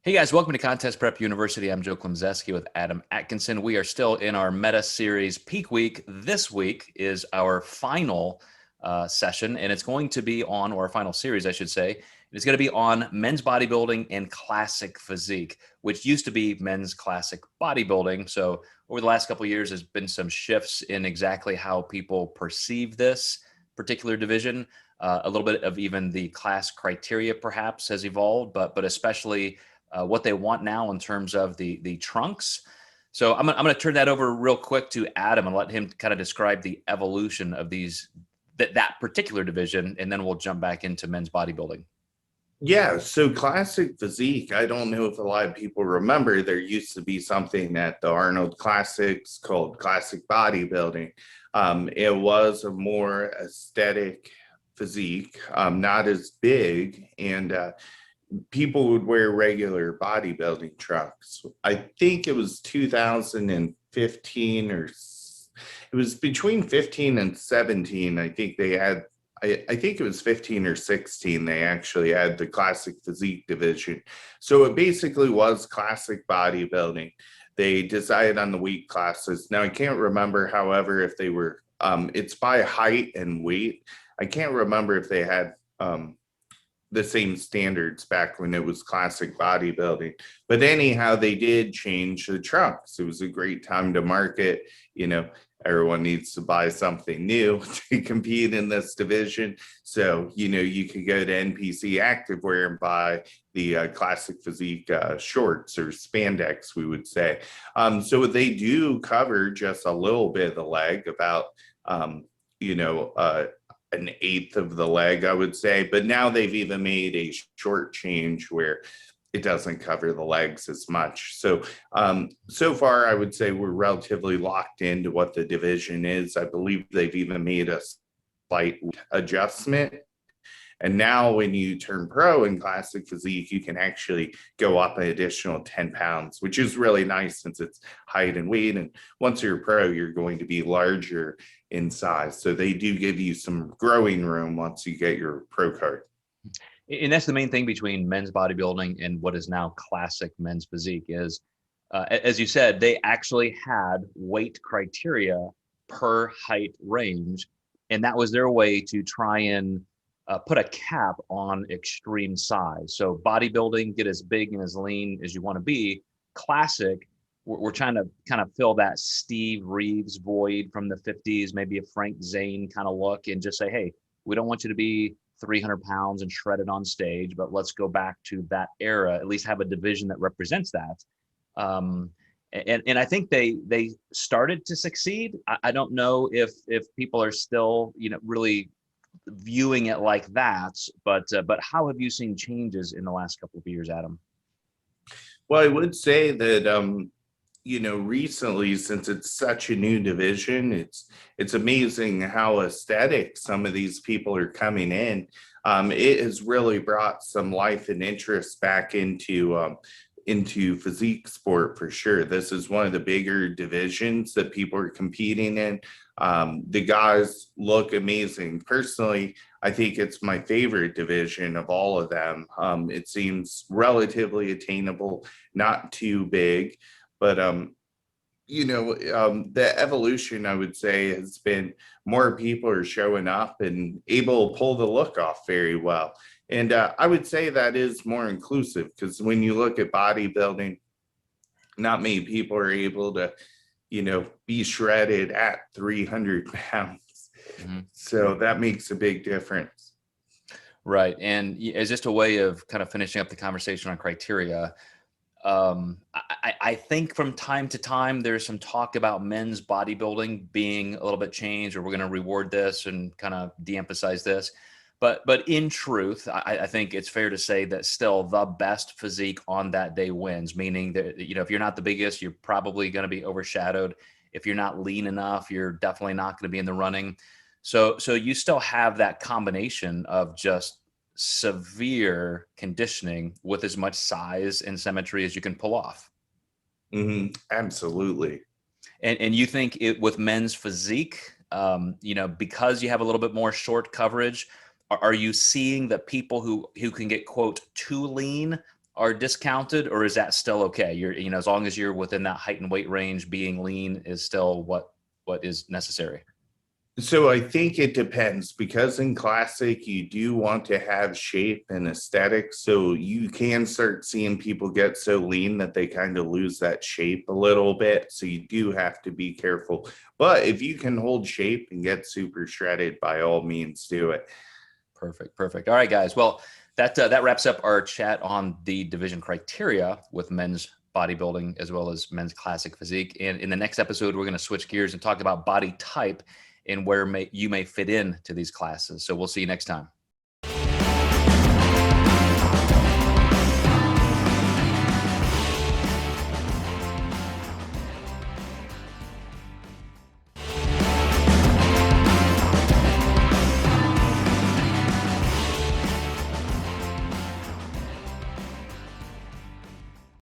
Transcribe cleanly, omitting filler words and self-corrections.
Hey guys, welcome to Contest Prep University. I'm Joe Klemczewski with Adam Atkinson. We are still in our meta series Peak Week. This week is our final session, and it's going to be on, or our final series, I should say. It's going to be on men's bodybuilding and classic physique, which used to be men's classic bodybuilding. So over the last couple of years, there's been some shifts in exactly how people perceive this particular division. A little bit of even the class criteria perhaps has evolved, but especially what they want now in terms of the trunks. So I'm going to turn that over real quick to Adam and let him kind of describe the evolution of that particular division, and then we'll jump back into men's bodybuilding. Yeah, so classic physique, I don't know if a lot of people remember, there used to be something at the Arnold Classics called classic bodybuilding. It was a more aesthetic physique, not as big, and people would wear regular bodybuilding trunks. I think it was 2015 or it was between 15 and 17. I think they had, I think it was 15 or 16. They actually had the classic physique division. So it basically was classic bodybuilding. They decided on the weight classes. Now I can't remember, however, if they were, it's by height and weight. I can't remember if they had, the same standards back when it was classic bodybuilding. But anyhow, they did change the trunks. It was a great time to market. You know, everyone needs to buy something new to compete in this division. So, you know, you could go to NPC Activewear and buy the classic physique shorts or spandex, we would say. So they do cover just a little bit of the leg, about, you know, an eighth of the leg, I would say. But now they've even made a short change where it doesn't cover the legs as much. So so far, I would say we're relatively locked into what the division is. I believe they've even made a slight adjustment. And now when you turn pro in classic physique, you can actually go up an additional 10 pounds, which is really nice since it's height and weight. And once you're a pro, you're going to be larger in size. So they do give you some growing room once you get your pro card. And that's the main thing between men's bodybuilding and what is now classic men's physique is, as you said, they actually had weight criteria per height range. And that was their way to try and put a cap on extreme size. So bodybuilding, get as big and as lean as you want to be. Classic, we're trying to kind of fill that Steve Reeves void from the 50s, maybe a Frank Zane kind of look, and just say, hey, we don't want you to be 300 pounds and shredded on stage, but let's go back to that era, at least have a division that represents that. And I think they started to succeed. I don't know if people are still, you know, really viewing it like that, but how have you seen changes in the last couple of years, Adam? Well, I would say that you know, recently, since it's such a new division, it's amazing how aesthetic some of these people are coming in. It has really brought some life and interest back into physique sport for sure. This is one of the bigger divisions that people are competing in. The guys look amazing. Personally, I think it's my favorite division of all of them. It seems relatively attainable, not too big, but you know, the evolution, I would say, has been more people are showing up and able to pull the look off very well. And I would say that is more inclusive, because when you look at bodybuilding, not many people are able to, you know, be shredded at 300 pounds. Mm-hmm. So that makes a big difference. Right. And as just a way of kind of finishing up the conversation on criteria, I think from time to time, there's some talk about men's bodybuilding being a little bit changed, or we're going to reward this and kind of de-emphasize this. But in truth, I think it's fair to say that still the best physique on that day wins, meaning that, you know, if you're not the biggest, you're probably going to be overshadowed. If you're not lean enough, you're definitely not going to be in the running. So you still have that combination of just severe conditioning with as much size and symmetry as you can pull off. Mm-hmm. Absolutely. And you think it with men's physique, you know, because you have a little bit more short coverage, are you seeing that people who can get, quote, too lean are discounted, or is that still okay? As long as you're within that height and weight range, being lean is still what is necessary. So I think it depends, because in classic, you do want to have shape and aesthetics. So you can start seeing people get so lean that they kind of lose that shape a little bit. So you do have to be careful. But if you can hold shape and get super shredded, by all means, do it. Perfect. All right, guys. Well, that wraps up our chat on the division criteria with men's bodybuilding as well as men's classic physique. And in the next episode, we're going to switch gears and talk about body type and where you may fit in to these classes. So we'll see you next time.